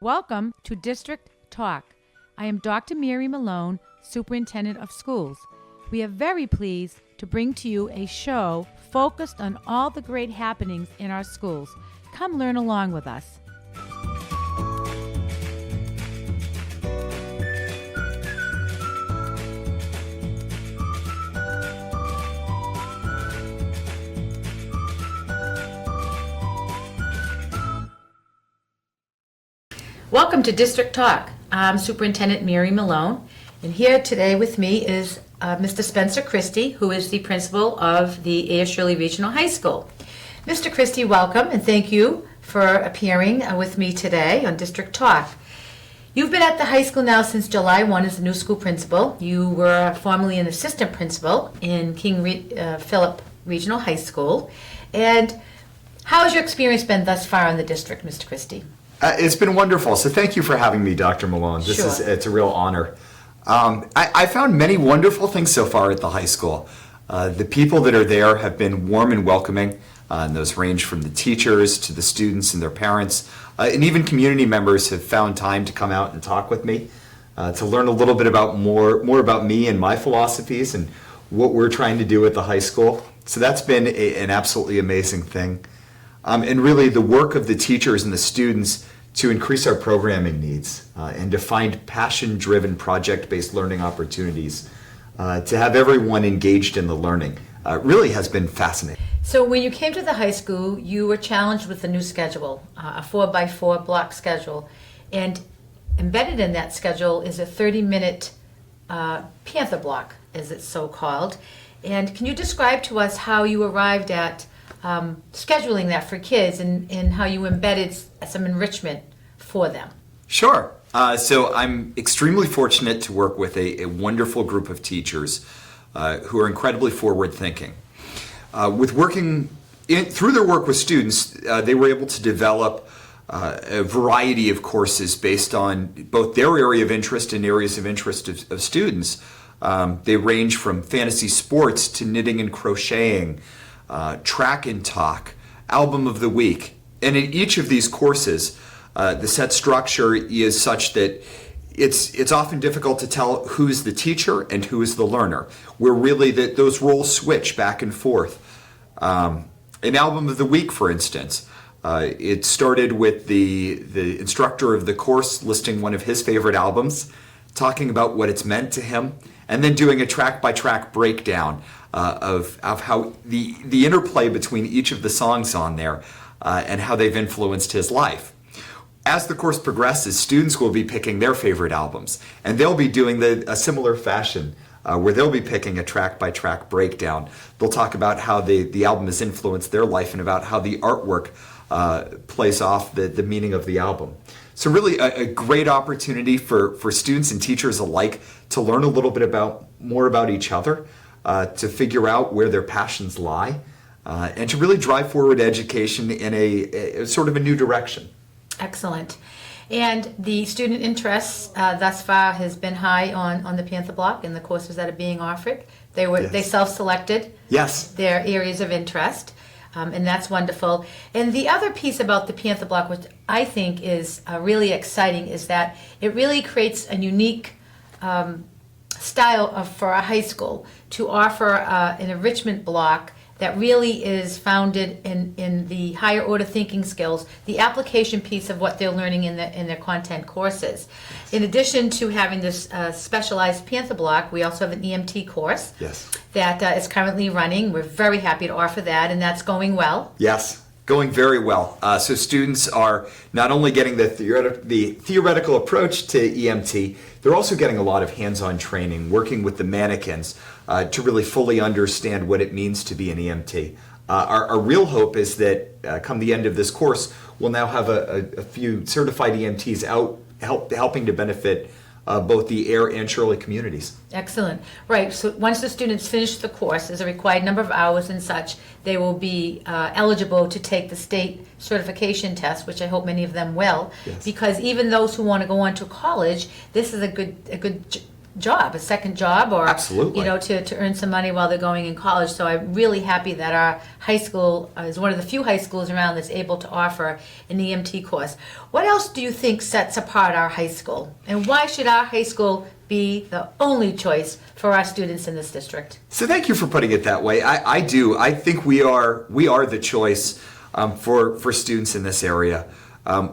Welcome to District Talk. I am Dr. Mary Malone, Superintendent of Schools. We are very pleased to bring to you a show focused on all the great happenings in our schools. Come learn along with us. Welcome to District Talk. I'm Superintendent Mary Malone, and here today with me is Mr. Spencer Christie, who is the principal of the A.S. Shirley Regional High School. Mr. Christie, welcome, and thank you for appearing with me today on District Talk. You've been at the high school now since July 1 as the new school principal. You were formerly an assistant principal in King Philip Regional High School. And how has your experience been thus far in the district, Mr. Christie? It's been wonderful. So thank you for having me, Dr. Malone. It's a real honor. I found many wonderful things so far at the high school. The people that are there have been warm and welcoming, and those range from the teachers to the students and their parents, and even community members have found time to come out and talk with me, to learn a little bit about more about me and my philosophies and what we're trying to do at the high school. So that's been an absolutely amazing thing. And really the work of the teachers and the students to increase our programming needs and to find passion-driven project-based learning opportunities, to have everyone engaged in the learning, really has been fascinating. So when you came to the high school, you were challenged with a new schedule, a 4x4 block schedule, and embedded in that schedule is a 30-minute Panther block, as it's so called. And can you describe to us how you arrived at scheduling that for kids and how you embedded some enrichment for them? Sure. So I'm extremely fortunate to work with a wonderful group of teachers who are incredibly forward-thinking. Through their work with students, they were able to develop a variety of courses based on both their area of interest and areas of interest of students. They range from fantasy sports to knitting and crocheting, track and talk, album of the week. And in each of these courses, the set structure is such that it's often difficult to tell who's the teacher and who is the learner, where really those roles switch back and forth. An album of the week, for instance, it started with the instructor of the course listing one of his favorite albums, talking about what it's meant to him, and then doing a track-by-track breakdown of how the interplay between each of the songs on there and how they've influenced his life. As the course progresses, students will be picking their favorite albums, and they'll be doing a similar fashion where they'll be picking a track-by-track breakdown. They'll talk about how the album has influenced their life and about how the artwork plays off the meaning of the album. So really a great opportunity for students and teachers alike to learn a little bit more about each other, to figure out where their passions lie, and to really drive forward education in a sort of a new direction. Excellent. And the student interest thus far has been high on the Panther block and the courses that are being offered. They self-selected their areas of interest. And that's wonderful. And the other piece about the Panther block, which I think is really exciting, is that it really creates a unique style for a high school to offer an enrichment block that really is founded in the higher order thinking skills, the application piece of what they're learning in their content courses. In addition to having this specialized Panther block, we also have an EMT course that is currently running. We're very happy to offer that, and that's going well. Yes, going very well. So students are not only getting the theoretical approach to EMT, they're also getting a lot of hands-on training, working with the mannequins to really fully understand what it means to be an EMT. Our real hope is that come the end of this course, we'll now have a few certified EMTs out helping to benefit both the Air and Shirley communities. Excellent. Right, so once the students finish the course, there's a required number of hours and such, they will be eligible to take the state certification test, which I hope many of them will, because even those who want to go on to college, this is a good job, a second job, or Absolutely. to earn some money while they're going in college. So I'm really happy that our high school is one of the few high schools around that's able to offer an EMT course. What else do you think sets apart our high school, and why should our high school be the only choice for our students in this district? So thank you for putting it that way. I do. I think we are the choice for students in this area.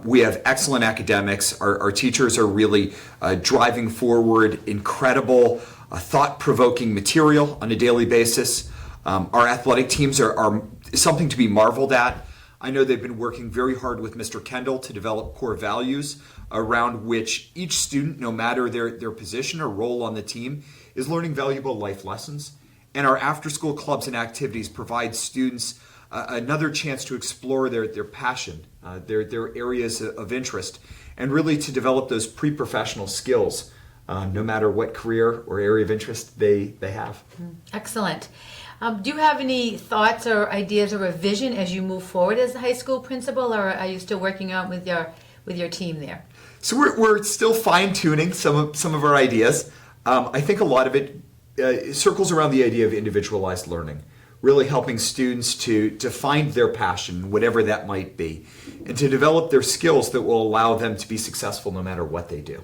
We have excellent academics. Our teachers are really driving forward incredible, thought-provoking material on a daily basis. Our athletic teams are something to be marveled at. I know they've been working very hard with Mr. Kendall to develop core values around which each student, no matter their position or role on the team, is learning valuable life lessons. And our after-school clubs and activities provide students another chance to explore their passion, their areas of interest, and really to develop those pre-professional skills, no matter what career or area of interest they have. Excellent. Do you have any thoughts or ideas or a vision as you move forward as the high school principal, or are you still working out with your team there? So we're still fine-tuning some of our ideas. I think a lot of it circles around the idea of individualized learning, really helping students to find their passion, whatever that might be, and to develop their skills that will allow them to be successful no matter what they do.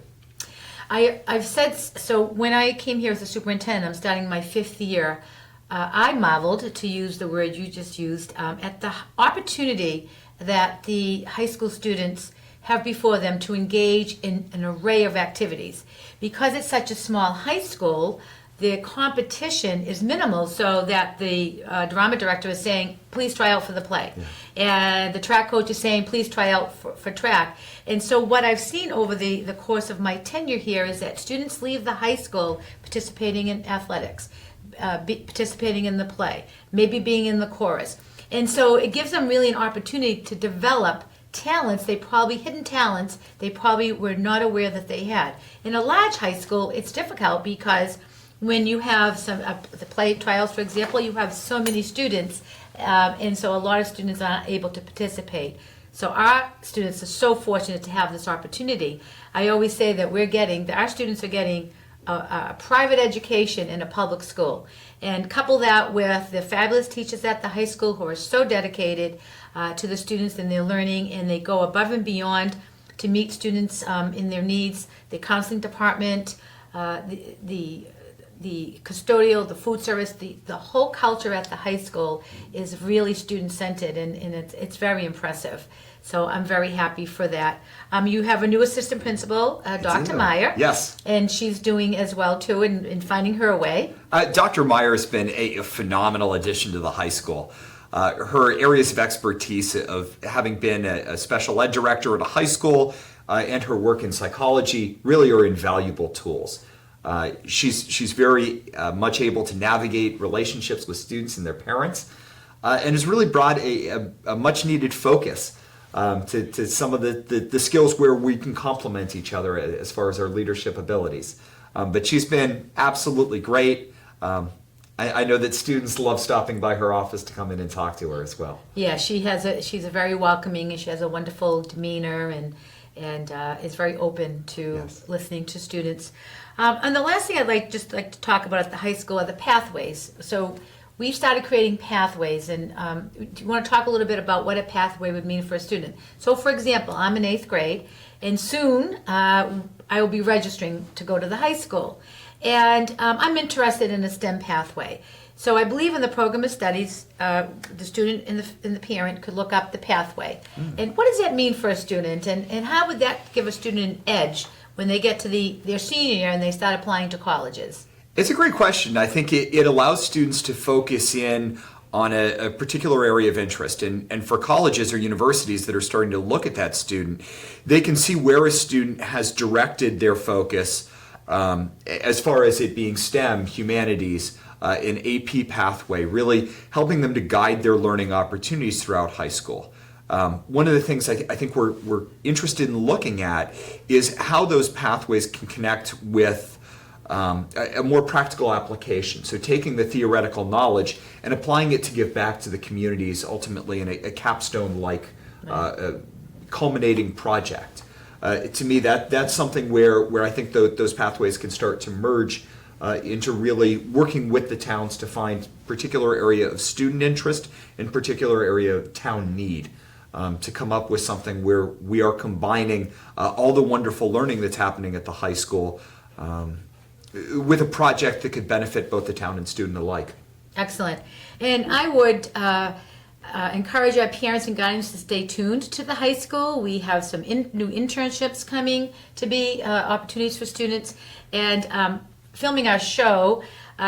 I've said, so when I came here as a superintendent, I'm starting my 5th year, I marveled, to use the word you just used, at the opportunity that the high school students have before them to engage in an array of activities. Because it's such a small high school, the competition is minimal, so that the drama director is saying, please try out for the play. Yeah. And the track coach is saying, please try out for track. And so what I've seen over the course of my tenure here is that students leave the high school participating in athletics, participating in the play, maybe being in the chorus. And so it gives them really an opportunity to develop talents, hidden talents they probably were not aware that they had. In a large high school, it's difficult because when you have the play trials, for example, you have so many students, and so a lot of students aren't able to participate. So our students are so fortunate to have this opportunity. I always say that our students are getting a private education in a public school, and couple that with the fabulous teachers at the high school who are so dedicated to the students and their learning, and they go above and beyond to meet students in their needs. The counseling department, the custodial, the food service, the whole culture at the high school is really student-centered, and it's very impressive. So I'm very happy for that. You have a new assistant principal, Dr. Meyer. Yes. And she's doing as well, too, in finding her way. Dr. Meyer has been a phenomenal addition to the high school. Her areas of expertise of having been a special ed director at a high school and her work in psychology really are invaluable tools. She's very much able to navigate relationships with students and their parents, and has really brought a much needed focus to some of the skills where we can complement each other as far as our leadership abilities. But she's been absolutely great. I know that students love stopping by her office to come in and talk to her as well. Yeah, she's a very welcoming, and she has a wonderful demeanor, and is very open to listening to students. And the last thing I'd like to talk about at the high school are the pathways. So we've started creating pathways, and do you want to talk a little bit about what a pathway would mean for a student? So for example, I'm in 8th grade, and soon I will be registering to go to the high school. And I'm interested in a STEM pathway. So I believe in the program of studies, the student and the parent could look up the pathway. And what does that mean for a student? And how would that give a student an edge when they get to their senior year and they start applying to colleges? It's a great question. I think it allows students to focus in on a particular area of interest. And for colleges or universities that are starting to look at that student, they can see where a student has directed their focus as far as it being STEM, humanities, an AP pathway, really helping them to guide their learning opportunities throughout high school. One of the things I think we're interested in looking at is how those pathways can connect with a more practical application. So taking the theoretical knowledge and applying it to give back to the communities ultimately in a capstone-like culminating project. To me, that's something where I think those pathways can start to merge into really working with the towns to find particular area of student interest and particular area of town need, to come up with something where we are combining all the wonderful learning that's happening at the high school with a project that could benefit both the town and student alike. Excellent. And I would encourage our parents and guardians to stay tuned to the high school. We have some new internships coming to be opportunities for students. And filming our show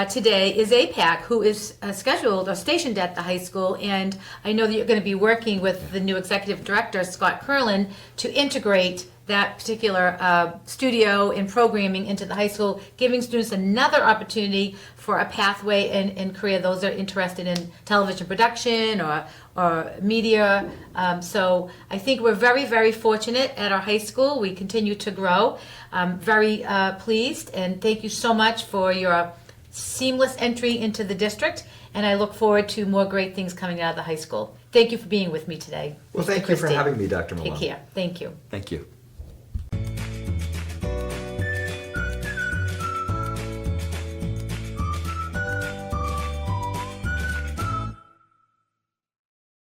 today is APAC, who is scheduled or stationed at the high school. And I know that you're going to be working with the new executive director, Scott Curlin, to integrate that particular studio and programming into the high school, giving students another opportunity for a pathway in career, those that are interested in television production or media. So I think we're very, very fortunate at our high school. We continue to grow. I'm very pleased, and thank you so much for your seamless entry into the district, and I look forward to more great things coming out of the high school. Thank you for being with me today. Well, thank you for having me, Dr. Malone. Take care. Thank you. Thank you.